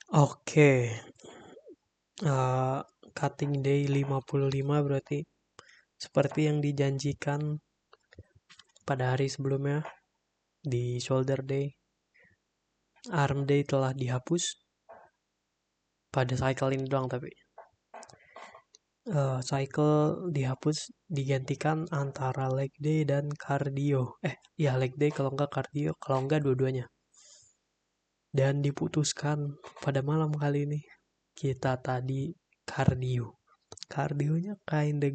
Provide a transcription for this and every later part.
Oke, eee, cutting day 55 berarti seperti yang dijanjikan pada hari sebelumnya di shoulder day, arm day telah dihapus pada cycle ini doang tapi, cycle dihapus digantikan antara leg day dan cardio. Ya leg day kalau enggak cardio, kalau enggak dua-duanya. Dan diputuskan pada malam kali ini kita tadi cardio. Kardionya kinda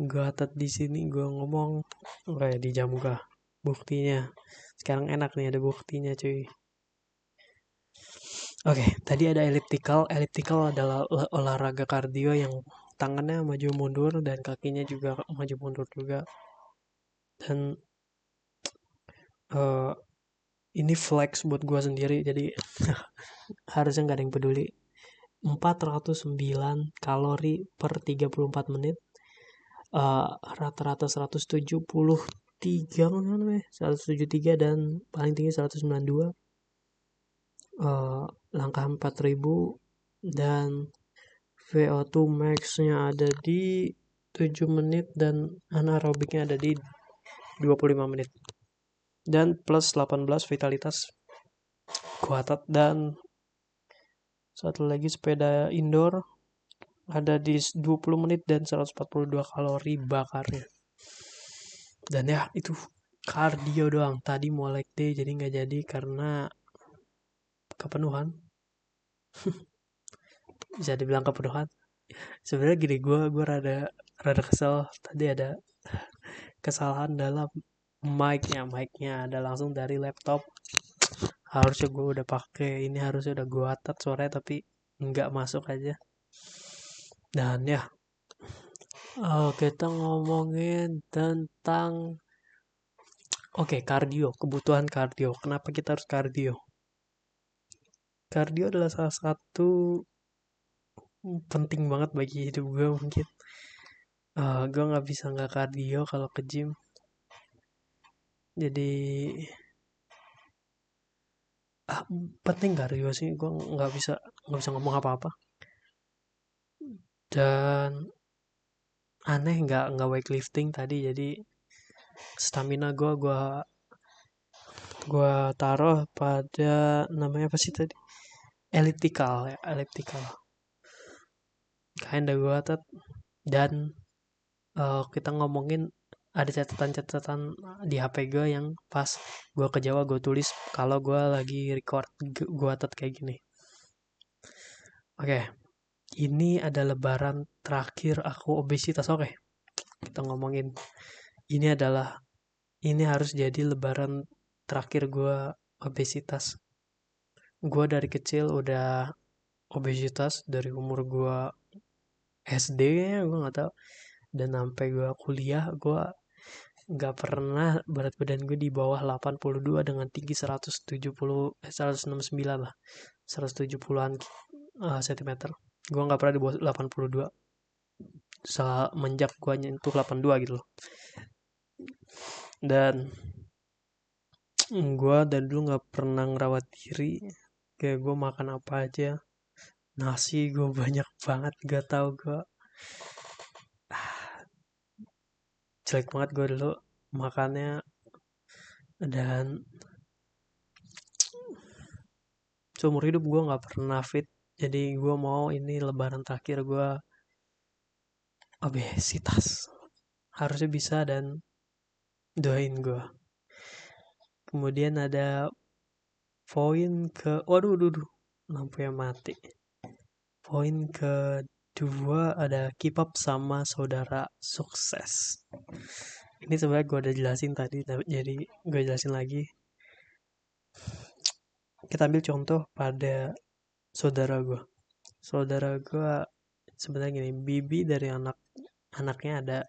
goatat di sini gue ngomong kayak di jam gua. Buktinya. Sekarang enak nih ada buktinya cuy. Oke, tadi ada elliptical. Elliptical adalah olahraga kardio yang tangannya maju mundur dan kakinya juga maju mundur juga. Dan eh, ini flex buat gua sendiri jadi harusnya nggak ada yang peduli. 409 kalori per 34 menit. eh, Rata-rata 173 mana namanya 173 dan paling tinggi 192, langkah 4000 dan VO2 max-nya ada di 7 menit dan anaerobiknya ada di 25 menit dan plus 18 vitalitas kuatat. Dan satu lagi sepeda indoor ada di 20 menit dan 142 kalori bakarnya. Dan ya itu cardio doang. Tadi mau leg day jadi nggak jadi karena kepenuhan. Bisa dibilang kepenuhan. Sebenarnya gini, gue rada kesel. Tadi ada kesalahan dalam mic-nya ada langsung dari laptop. Harusnya gue udah pakai ini, harusnya udah gue atat suaranya tapi nggak masuk aja. Dan ya, kita ngomongin tentang kardio, kebutuhan kardio. Kenapa kita harus kardio? Kardio adalah salah satu penting banget bagi hidup gue mungkin. Gue nggak bisa nggak kardio kalau ke gym. Jadi ah, penting kardio sih. Gue nggak bisa ngomong apa-apa. Dan aneh nggak weightlifting tadi. Jadi stamina gue taruh pada namanya apa sih tadi? Elliptical ya, elliptical. Kinda gue atat. Dan kita ngomongin ada catatan-catatan di HP gue yang pas gue ke Jawa gue tulis kalau gue lagi record gue atat kayak gini. Oke, ini ada lebaran terakhir aku obesitas. Oke, kita ngomongin ini adalah ini harus jadi lebaran terakhir gue obesitas. Gue dari kecil udah obesitas dari umur gue SD ya, gue nggak tahu. Dan sampai gue kuliah gue nggak pernah berat badan gue di bawah 82 dengan tinggi 169 lah, 170-an sentimeter. Gue nggak pernah di bawah 82 semenjak gue nyentuh 82 gitu loh. Dan gue dari dulu nggak pernah ngerawat diri, kayak gue makan apa aja nasi gue banyak banget, gak tau gue jelek banget gue dulu makannya. Dan seumur hidup gue nggak pernah fit, jadi gue mau ini lebaran terakhir gue obesitas harusnya bisa dan doain gue. Kemudian ada poin ke waduh duh lampunya mati. Poin kedua ada keep up sama saudara sukses. Ini sebenarnya gue udah jelasin tadi jadi gue jelasin lagi. Kita ambil contoh pada saudara gue sebenarnya gini, anaknya ada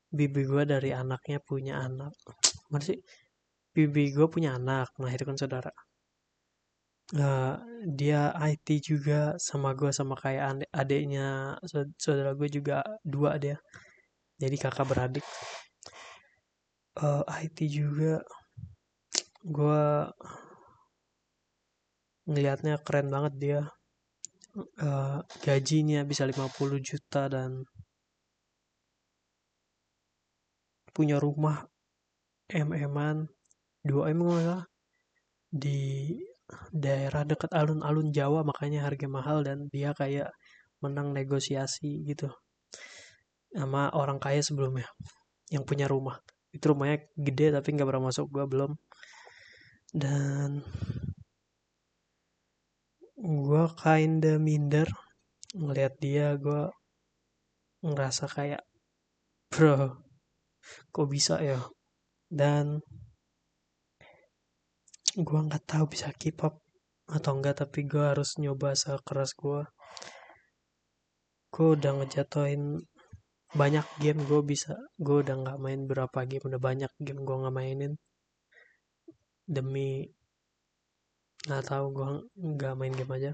bibi gue dari anaknya punya anak. Mana sih? Bibi gue punya anak, melahirkan saudara. Eh, Dia IT juga sama gue, sama kayak adiknya saudara gue juga dua dia. Jadi kakak beradik. IT juga. Gue ngelihatnya keren banget dia. Gajinya bisa 50 juta dan punya rumah MM-an 2 M nggak salah, di daerah dekat alun-alun Jawa, makanya harga mahal dan dia kayak menang negosiasi gitu sama orang kaya sebelumnya yang punya rumah. Itu rumahnya gede tapi nggak pernah masuk, gua belum. Dan gua kinda minder ngelihat dia. Gua ngerasa kayak, bro, kok bisa ya? Dan gua nggak tahu bisa keep up atau enggak, tapi gua harus nyoba sekeras gua. Gua udah ngejatoin banyak game. Gue udah nggak main berapa game, udah banyak game gue nggak mainin demi nggak tahu, gue nggak main game aja.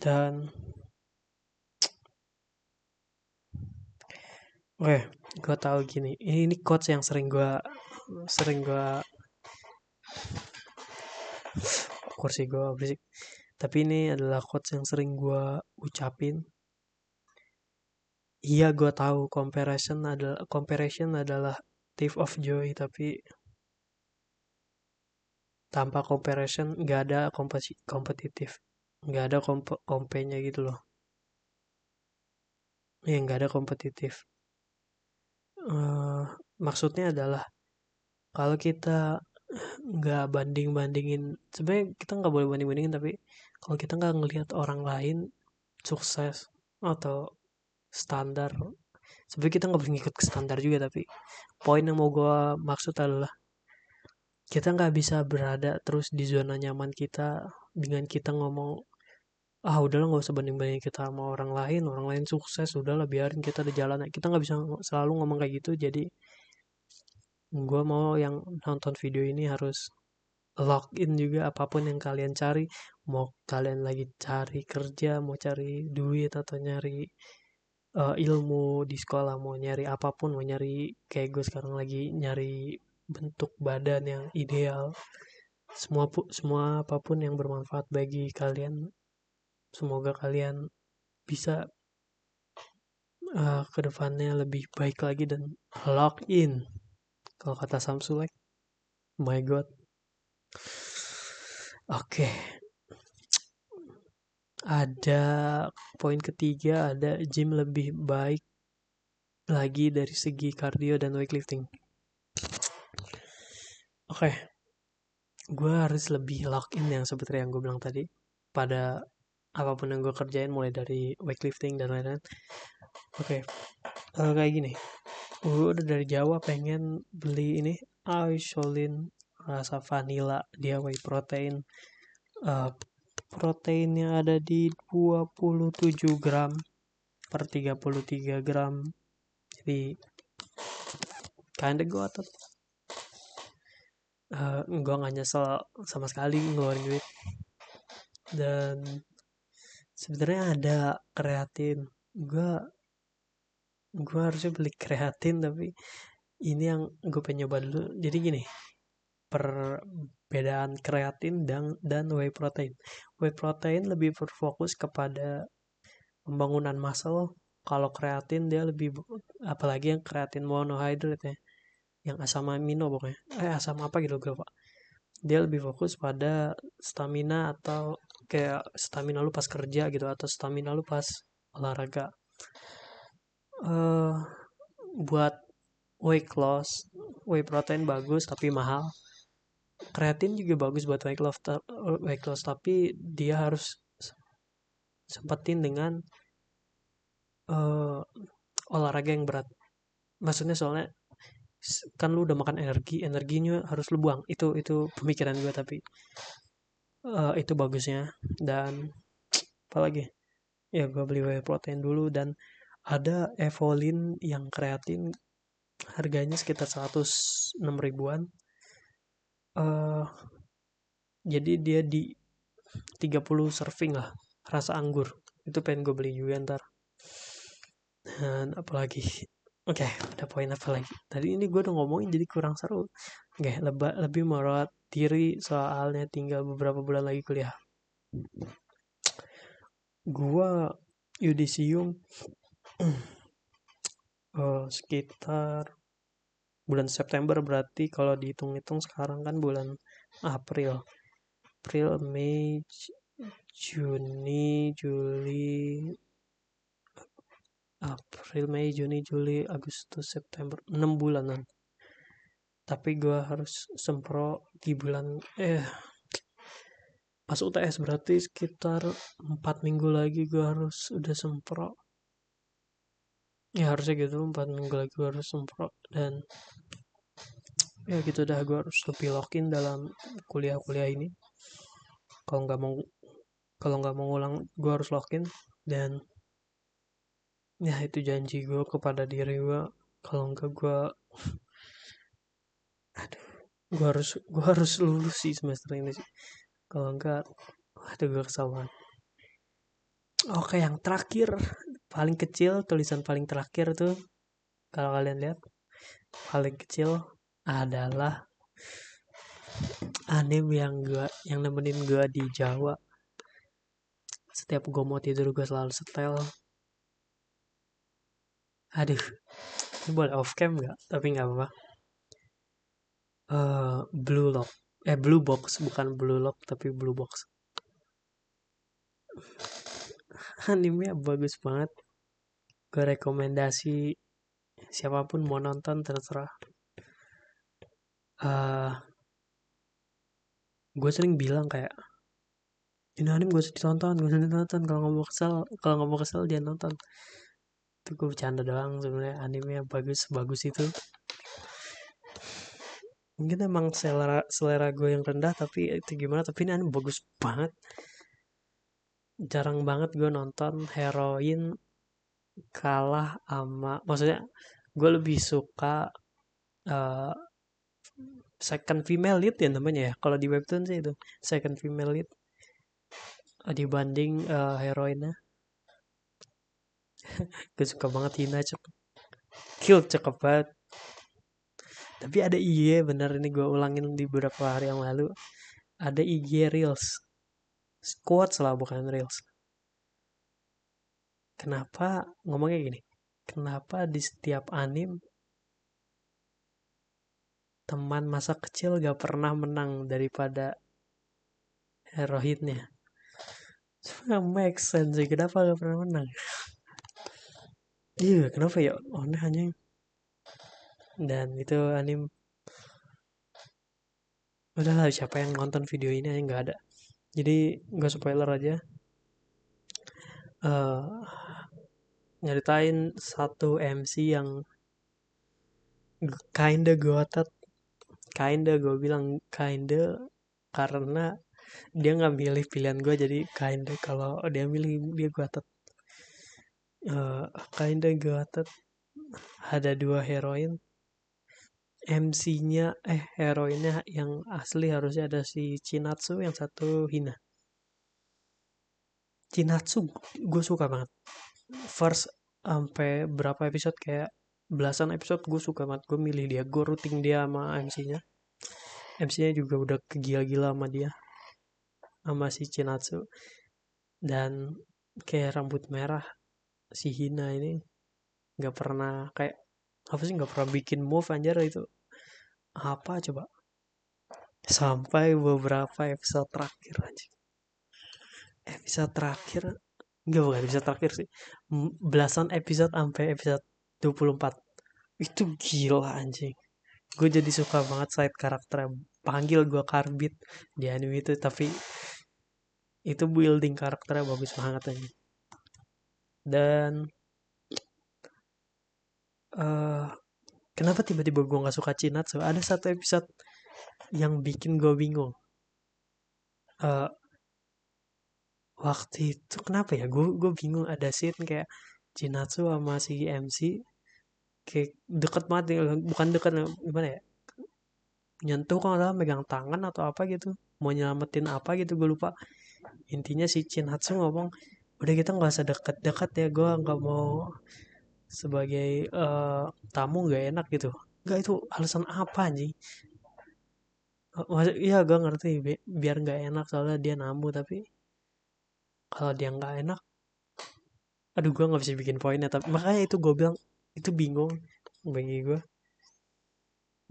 Dan gue tahu gini, ini quotes yang sering gue kursi gue berisik, tapi ini adalah quotes yang sering gue ucapin. Iya, gue tahu comparison adalah thief of joy, tapi tanpa comparison nggak ada kompetitif, nggak ada kompenya gitu loh. Ya, nggak ada kompetitif. eh Maksudnya adalah kalau kita nggak banding-bandingin, sebenarnya kita nggak boleh banding-bandingin, tapi kalau kita nggak ngelihat orang lain sukses atau standar, sebenarnya kita nggak boleh ngikut ke standar juga, tapi poin yang mau gue maksud adalah kita nggak bisa berada terus di zona nyaman kita dengan kita ngomong, ah udahlah nggak usah banding-bandingin kita sama orang lain sukses, udahlah biarin kita di jalan. Kita nggak bisa selalu ngomong kayak gitu. Jadi gue mau yang nonton video ini harus login juga. Apapun yang kalian cari, mau kalian lagi cari kerja, mau cari duit, atau nyari ilmu di sekolah, mau nyari apapun, mau nyari kayak gue sekarang lagi nyari bentuk badan yang ideal, semua apapun yang bermanfaat bagi kalian, semoga kalian bisa kedepannya lebih baik lagi dan login, kalau kata Samsulek. My God. Oke, ada poin ketiga, ada gym lebih baik lagi dari segi cardio dan weightlifting. Oke, gue harus lebih lock in yang seperti yang gue bilang tadi pada apapun yang gue kerjain, mulai dari weightlifting dan lain-lain. Oke, kayak gini, gue udah dari Jawa pengen beli ini Isolin rasa vanilla, dia whey protein. Uh, Proteinnya ada di 27 gram per 33 gram. Jadi kinda gue otot. Gue gak nyesel sama sekali ngeluarin duit. Dan sebenarnya ada kreatin. Gue harusnya beli kreatin, tapi ini yang gue pengen nyoba dulu. Jadi gini, perbedaan kreatin dan whey protein. Whey protein lebih berfokus kepada pembangunan muscle. Kalau kreatin dia lebih, apalagi yang kreatin monohydrate ya, yang asam amino pokoknya, asam apa gitu gue pak. Dia lebih fokus pada stamina, atau kayak stamina lu pas kerja gitu, atau stamina lu pas olahraga. eh Buat weight loss, whey protein bagus tapi mahal. Kreatin juga bagus buat weight loss, tapi dia harus sempetin dengan uh, olahraga yang berat. Maksudnya soalnya kan lu udah makan energinya harus lu buang. Itu pemikiran gue, tapi itu bagusnya. Dan apalagi, ya gue beli whey protein dulu. Dan ada Evolin yang kreatin, harganya sekitar 106 ribuan. uh, jadi dia di 30 serving lah, rasa anggur. Itu pengen gue beli juga ntar. Dan apalagi, Oke, ada poin apa lagi? Tadi ini gue udah ngomongin jadi kurang seru. Oke, lebih merawat diri soalnya tinggal beberapa bulan lagi kuliah. Gua yudisium sekitar bulan September, berarti kalau dihitung-hitung sekarang kan bulan April. April, Mei, Juni, Juli, April, Mei, Juni, Juli, Agustus, September, 6 bulanan. Tapi gue harus sempro di bulan pas UTS, berarti sekitar 4 minggu lagi gue harus udah sempro. Ya harusnya gitu, 4 minggu lagi gue harus sempro. Dan ya gitu dah, gue harus lebih lock-in dalam kuliah-kuliah ini. Kalau nggak mau kalau nggak mau ngulang, gue harus lock-in. Dan ya itu janji gue kepada diri gue. Kalau nggak gue harus lulus sih semester ini sih. Kalau nggak, aduh, gue kesal banget. Oke, yang terakhir, paling kecil, tulisan paling terakhir tuh, kalau kalian lihat, paling kecil adalah anime yang nemenin gue di Jawa. Setiap gue mau tidur gue selalu setel. Aduh, ini boleh off cam nggak? Tapi nggak apa-apa. Blue Lock, Blue Box, bukan Blue Lock tapi Blue Box. Anime bagus banget. Gue rekomendasi siapapun mau nonton terserah. Gue sering bilang kayak, ini anime gak usah ditonton, gak usah ditonton. Kalau nggak mau kesel jangan nonton. Itu gue bercanda doang, sebenarnya anime yang bagus itu. Mungkin emang selera gue yang rendah, tapi itu gimana, tapi ini anime bagus banget. Jarang banget gue nonton heroin kalah sama, maksudnya gue lebih suka uh, second female lead ya namanya ya, kalau di webtoon sih itu second female lead, dibanding heroinnya. Gue suka banget Hina, cakep banget. Tapi ada IG, bener ini gue ulangin di beberapa hari yang lalu, ada IG Reels, quotes lah bukan Reels. Kenapa ngomongnya gini, kenapa di setiap anime teman masa kecil gak pernah menang daripada heroinnya? Gak make sense sih, kenapa gak pernah menang? Iya, kenapa ya, aneh aja. Dan itu anime, udahlah, siapa yang nonton video ini aja nggak ada. Jadi nggak spoiler aja. uh, Nyeritain satu MC yang kinda gotot, kinda, gue bilang kinda karena dia nggak milih pilihan gue, jadi kinda. Kalau dia milih, dia gotot. Kinda gotot. Ada dua heroin, MC-nya heroinnya yang asli harusnya ada si Chinatsu, yang satu Hina. Chinatsu gue suka banget. First sampai berapa episode, kayak belasan episode, gue suka banget. Gue milih dia, gue routing dia sama MC-nya. MC-nya juga udah kegila-gila sama dia, sama si Chinatsu. Dan kayak rambut merah si Hina ini nggak pernah kayak, apa sih, nggak pernah bikin move anjir itu. Apa coba, sampai beberapa episode terakhir aja, episode terakhir, enggak, bukan episode terakhir sih, belasan episode sampai episode 24, itu gila anjing. Gue jadi suka banget side karakternya, panggil gue Karbit di anime itu. Tapi itu building karakternya bagus banget aja. Dan uh, kenapa tiba-tiba gue nggak suka Chinatsu, ada satu episode yang bikin gue bingung. uh, Waktu itu kenapa ya, gue bingung, ada scene kayak Chinatsu sama si MC kayak deket banget, bukan deket, gimana ya, nyentuh, kalau nggak salah megang tangan atau apa gitu, mau nyelamatin apa gitu, gue lupa. Intinya si Chinatsu ngomong, udah kita nggak usah deket-deket ya, gue nggak mau sebagai tamu nggak enak gitu. Nggak, itu alasan apa anjing? Maksud, iya gue ngerti biar nggak enak soalnya dia namu, tapi kalau dia nggak enak, aduh gue nggak bisa bikin poinnya. Tapi makanya itu gue bilang itu bingung bagi gue.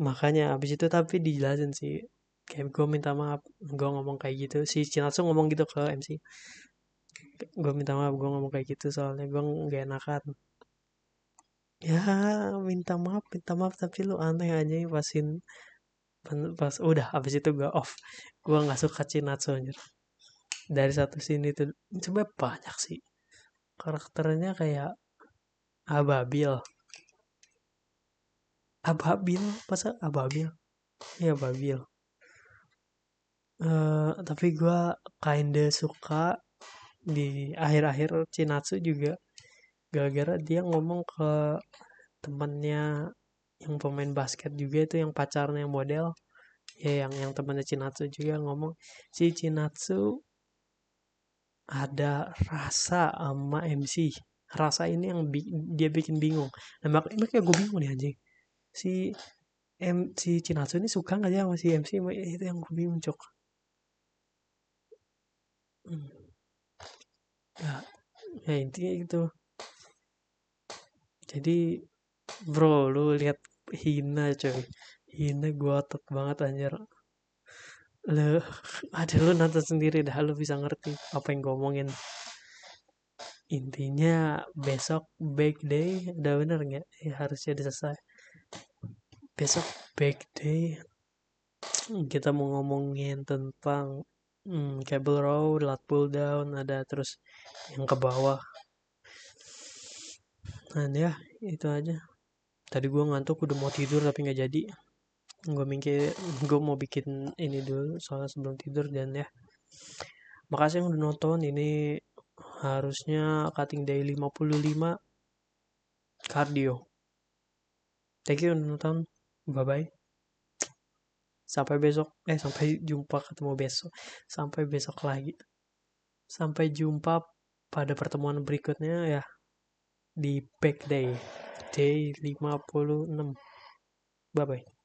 Makanya abis itu tapi dijelasin sih, kayak gue minta maaf gue ngomong kayak gitu, si Chinatsu ngomong gitu ke MC, gue minta maaf gue ngomong kayak gitu soalnya gue nggak enakan. Ya, minta maaf tapi lu aneh aja pasin. Pas udah abis itu gue off, gue nggak suka Chinatsu anjir. Dari satu sini tuh sebenarnya banyak sih karakternya, kayak ababil. Ababil, masa ababil? Iya ababil. Tapi gue kinda suka di akhir-akhir Chinatsu juga, gara-gara dia ngomong ke temennya yang pemain basket juga, itu yang pacarnya yang model, ya yang temannya Chinatsu juga ngomong si Chinatsu ada rasa sama MC. Rasa ini yang dia bikin bingung. Nah, makanya gue bingung nih anjing. Si si Chinatsu ini suka nggak ya sama si MC? Itu yang gue bingung cok. Hmm. Ya, ya intinya itu. Jadi bro, lu lihat Hina coy. Hina gue otot banget anjir. Lu, ada lu nonton sendiri dah, lu bisa ngerti apa yang gue omongin. Intinya besok back day, udah bener nggak? Ya, harusnya udah selesai. Besok back day, kita mau ngomongin tentang cable row, lat pull down, ada terus yang ke bawah. Nah ya, itu aja. Tadi gue ngantuk udah mau tidur tapi nggak jadi. Gue mikir gue mau bikin ini dulu soalnya sebelum tidur. Dan ya, makasih yang udah nonton. Ini harusnya cutting day 55 cardio. Thank you udah nonton. Bye bye. Sampai besok. Sampai jumpa, ketemu besok. Sampai besok lagi. Sampai jumpa pada pertemuan berikutnya ya, di back day. Day 56. Bye bye.